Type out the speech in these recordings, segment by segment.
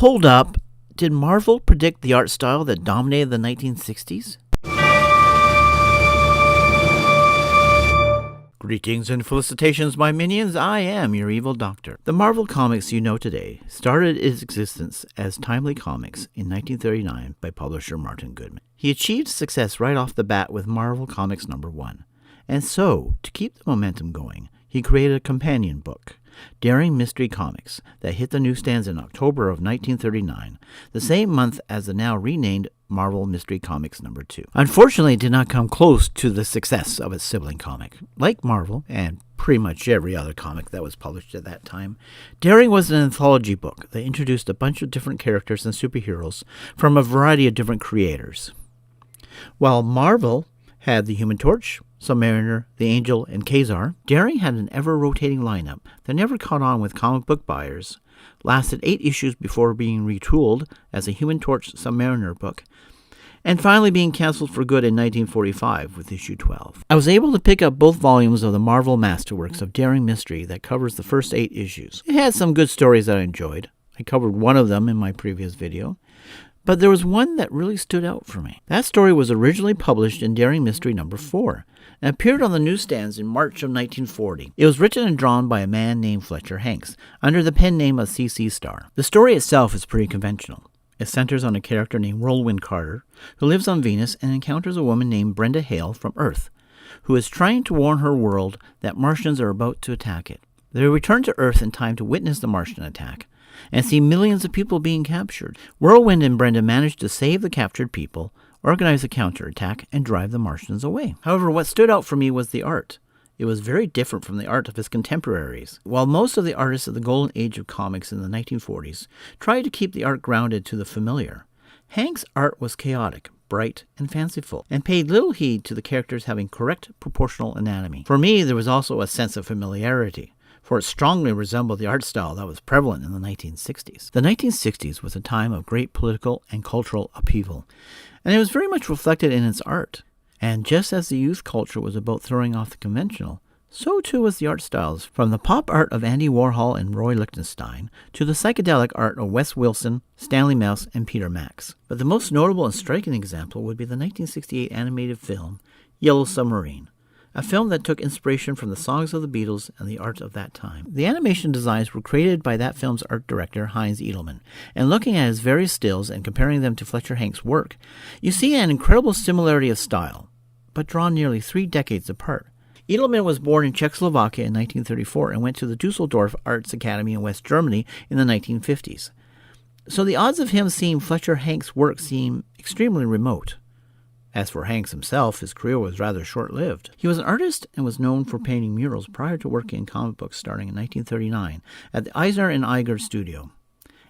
Hold up. Did Marvel predict the art style that dominated the 1960s? Greetings and felicitations, my minions. I am your evil doctor. The Marvel Comics you know today started its existence as Timely Comics in 1939 by publisher Martin Goodman. He achieved success right off the bat with Marvel Comics #1. And so, to keep the momentum going, he created a companion book, Daring Mystery Comics, that hit the newsstands in October of 1939, the same month as the now renamed Marvel Mystery Comics #2. Unfortunately, it did not come close to the success of its sibling comic. Like Marvel, and pretty much every other comic that was published at that time, Daring was an anthology book that introduced a bunch of different characters and superheroes from a variety of different creators. While Marvel had the Human Torch, Submariner, the Angel, and Kazar, Daring had an ever-rotating lineup that never caught on with comic book buyers, lasted 8 issues before being retooled as a Human Torch Submariner book, and finally being canceled for good in 1945 with issue 12. I was able to pick up both volumes of the Marvel Masterworks of Daring Mystery that covers the first 8 issues. It had some good stories that I enjoyed. I covered one of them in my previous video. But there was one that really stood out for me. That story was originally published in Daring Mystery #4 and appeared on the newsstands in March of 1940. It was written and drawn by a man named Fletcher Hanks under the pen name of C.C. Starr. The story itself is pretty conventional. It centers on a character named Whirlwind Carter who lives on Venus and encounters a woman named Brenda Hale from Earth who is trying to warn her world that Martians are about to attack it. They return to Earth in time to witness the Martian attack and see millions of people being captured. Whirlwind and Brenda manage to save the captured people, organize a counterattack, and drive the Martians away. However, what stood out for me was the art. It was very different from the art of his contemporaries. While most of the artists of the golden age of comics in the 1940s tried to keep the art grounded to the familiar, Hanks' art was chaotic, bright, and fanciful, and paid little heed to the characters having correct proportional anatomy. For me, there was also a sense of familiarity, for it strongly resembled the art style that was prevalent in the 1960s. The 1960s was a time of great political and cultural upheaval, and it was very much reflected in its art. And just as the youth culture was about throwing off the conventional, so too was the art styles, from the pop art of Andy Warhol and Roy Lichtenstein to the psychedelic art of Wes Wilson, Stanley Mouse, and Peter Max. But the most notable and striking example would be the 1968 animated film Yellow Submarine, a film that took inspiration from the songs of the Beatles and the art of that time. The animation designs were created by that film's art director, Heinz Edelmann, and looking at his various stills and comparing them to Fletcher Hanks' work, you see an incredible similarity of style, but drawn nearly 3 decades apart. Edelmann was born in Czechoslovakia in 1934 and went to the Dusseldorf Arts Academy in West Germany in the 1950s. So the odds of him seeing Fletcher Hanks' work seem extremely remote. As for Hanks himself, his career was rather short-lived. He was an artist and was known for painting murals prior to working in comic books starting in 1939 at the Eisner and Iger studio,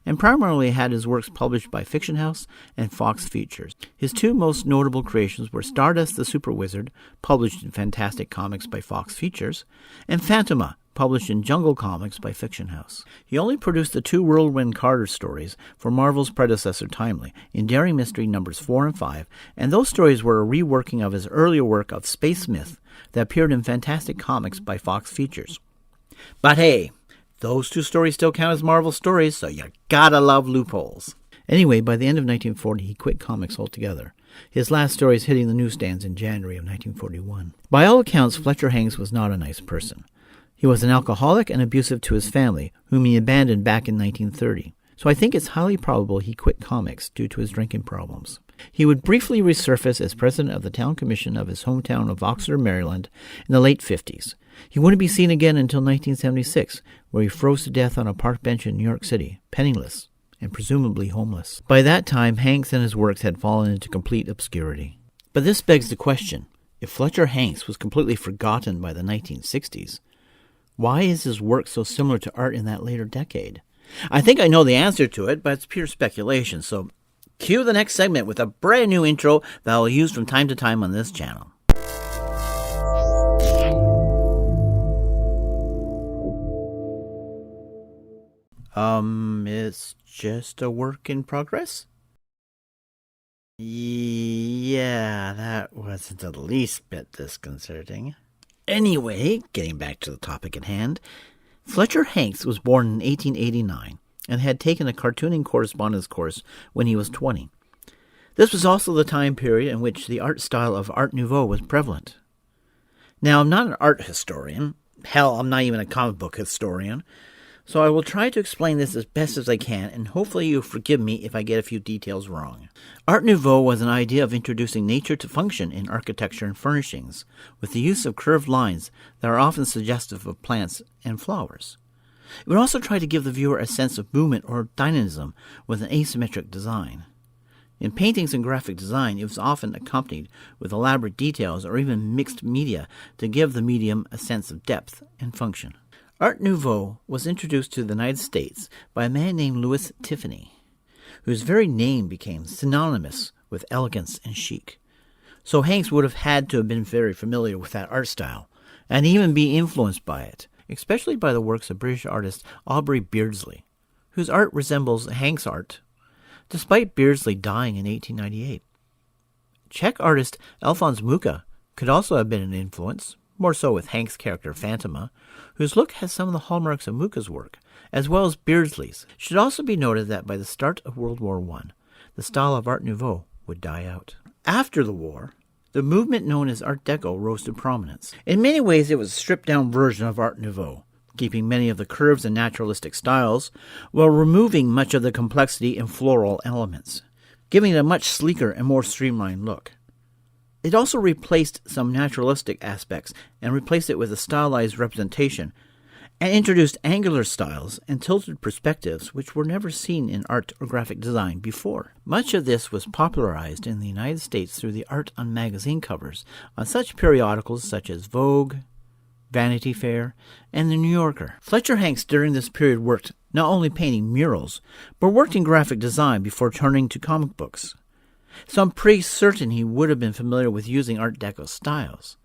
and primarily had his works published by Fiction House and Fox Features. His 2 most notable creations were Stardust the Super Wizard, published in Fantastic Comics by Fox Features, and Phantoma, published in Jungle Comics by Fiction House. He only produced the 2 Whirlwind Carter stories for Marvel's predecessor Timely in Daring Mystery numbers 4 and 5, and those stories were a reworking of his earlier work of Space Myth that appeared in Fantastic Comics by Fox Features. But hey, those 2 stories still count as Marvel stories, so you gotta love loopholes. Anyway, by the end of 1940, he quit comics altogether, his last stories hitting the newsstands in January of 1941. By all accounts, Fletcher Hanks was not a nice person. He was an alcoholic and abusive to his family, whom he abandoned back in 1930. So I think it's highly probable he quit comics due to his drinking problems. He would briefly resurface as president of the town commission of his hometown of Oxford, Maryland, in the late 50s. He wouldn't be seen again until 1976, where he froze to death on a park bench in New York City, penniless and presumably homeless. By that time, Hanks and his works had fallen into complete obscurity. But this begs the question, if Fletcher Hanks was completely forgotten by the 1960s, why is his work so similar to art in that later decade? I think I know the answer to it, but it's pure speculation, so cue the next segment with a brand new intro that I'll use from time to time on this channel. It's just a work in progress? Yeah, that wasn't the least bit disconcerting. Anyway, getting back to the topic at hand, Fletcher Hanks was born in 1889 and had taken a cartooning correspondence course when he was 20. This was also the time period in which the art style of Art Nouveau was prevalent. Now, I'm not an art historian. Hell, I'm not even a comic book historian. So I will try to explain this as best as I can, and hopefully you'll forgive me if I get a few details wrong. Art Nouveau was an idea of introducing nature to function in architecture and furnishings, with the use of curved lines that are often suggestive of plants and flowers. It would also try to give the viewer a sense of movement or dynamism with an asymmetric design. In paintings and graphic design, it was often accompanied with elaborate details or even mixed media to give the medium a sense of depth and function. Art Nouveau was introduced to the United States by a man named Louis Tiffany, whose very name became synonymous with elegance and chic. So Hanks would have had to have been very familiar with that art style, and even be influenced by it, especially by the works of British artist Aubrey Beardsly, whose art resembles Hanks' art, despite Beardsly dying in 1898. Czech artist Alphonse Mucha could also have been an influence, more so with Hanks' character Phantoma, whose look has some of the hallmarks of Mucha's work, as well as Beardsly's. It should also be noted that by the start of World War I, the style of Art Nouveau would die out. After the war, the movement known as Art Deco rose to prominence. In many ways, it was a stripped-down version of Art Nouveau, keeping many of the curves and naturalistic styles, while removing much of the complexity and floral elements, giving it a much sleeker and more streamlined look. It also replaced some naturalistic aspects and replaced it with a stylized representation, and introduced angular styles and tilted perspectives which were never seen in art or graphic design before. Much of this was popularized in the United States through the art on magazine covers on such periodicals such as Vogue, Vanity Fair, and The New Yorker. Fletcher Hanks during this period worked not only painting murals, but worked in graphic design before turning to comic books. So I'm pretty certain he would have been familiar with using Art Deco styles.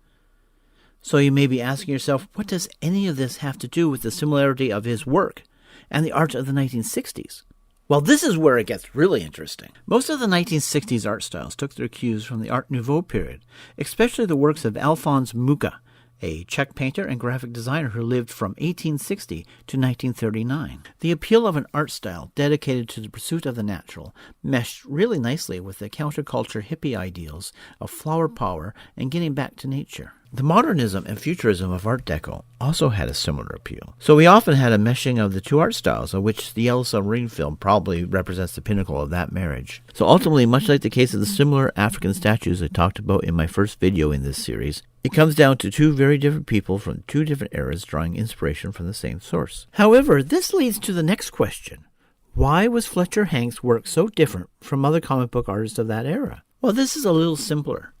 So you may be asking yourself, what does any of this have to do with the similarity of his work and the art of the 1960s? Well, this is where it gets really interesting. Most of the 1960s art styles took their cues from the Art Nouveau period, especially the works of Alphonse Mucha, a Czech painter and graphic designer who lived from 1860 to 1939. The appeal of an art style dedicated to the pursuit of the natural meshed really nicely with the counterculture hippie ideals of flower power and getting back to nature. The modernism and futurism of Art Deco also had a similar appeal. So we often had a meshing of the two art styles, of which the Yellow Submarine film probably represents the pinnacle of that marriage. So ultimately, much like the case of the similar African statues I talked about in my first video in this series, it comes down to two very different people from two different eras drawing inspiration from the same source. However, this leads to the next question. Why was Fletcher Hanks' work so different from other comic book artists of that era? Well, this is a little simpler.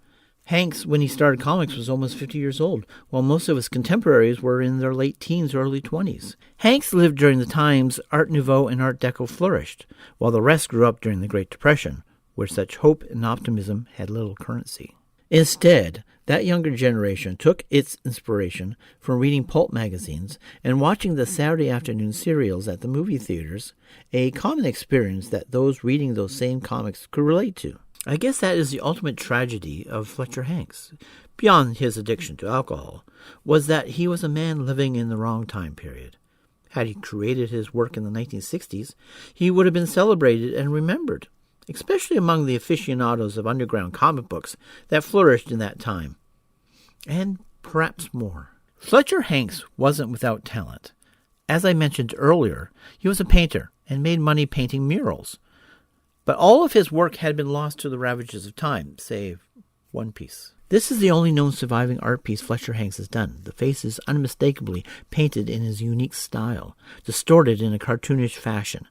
Hanks, when he started comics, was almost 50 years old, while most of his contemporaries were in their late teens or early 20s. Hanks lived during the times Art Nouveau and Art Deco flourished, while the rest grew up during the Great Depression, where such hope and optimism had little currency. Instead, that younger generation took its inspiration from reading pulp magazines and watching the Saturday afternoon serials at the movie theaters, a common experience that those reading those same comics could relate to. I guess that is the ultimate tragedy of Fletcher Hanks, beyond his addiction to alcohol, was that he was a man living in the wrong time period. Had he created his work in the 1960s, he would have been celebrated and remembered, especially among the aficionados of underground comic books that flourished in that time, and perhaps more. Fletcher Hanks wasn't without talent. As I mentioned earlier, he was a painter and made money painting murals. But all of his work had been lost to the ravages of time, save one piece. This is the only known surviving art piece Fletcher Hanks has done. The face is unmistakably painted in his unique style, distorted in a cartoonish fashion.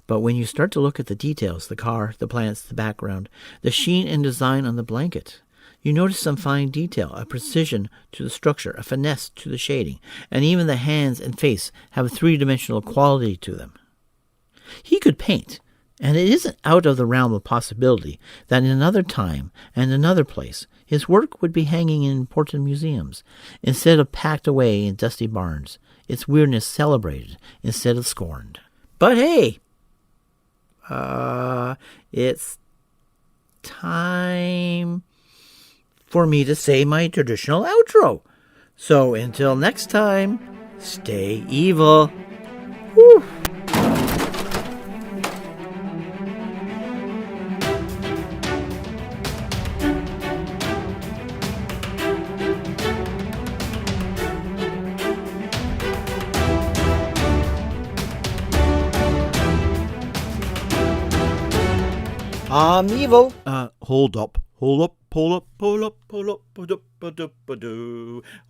But when you start to look at the details, the car, the plants, the background, the sheen and design on the blanket, you notice some fine detail, a precision to the structure, a finesse to the shading, and even the hands and face have a three-dimensional quality to them. He could paint. And it isn't out of the realm of possibility that in another time and another place, his work would be hanging in important museums, instead of packed away in dusty barns, its weirdness celebrated instead of scorned. But hey, it's time for me to say my traditional outro. So until next time, stay evil. Woo. I'm evil. Hold up. Hold up, hold up, hold up, hold up, hold up, hold up,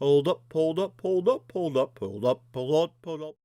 hold up, hold up, hold up, hold up, hold up, hold up, hold up.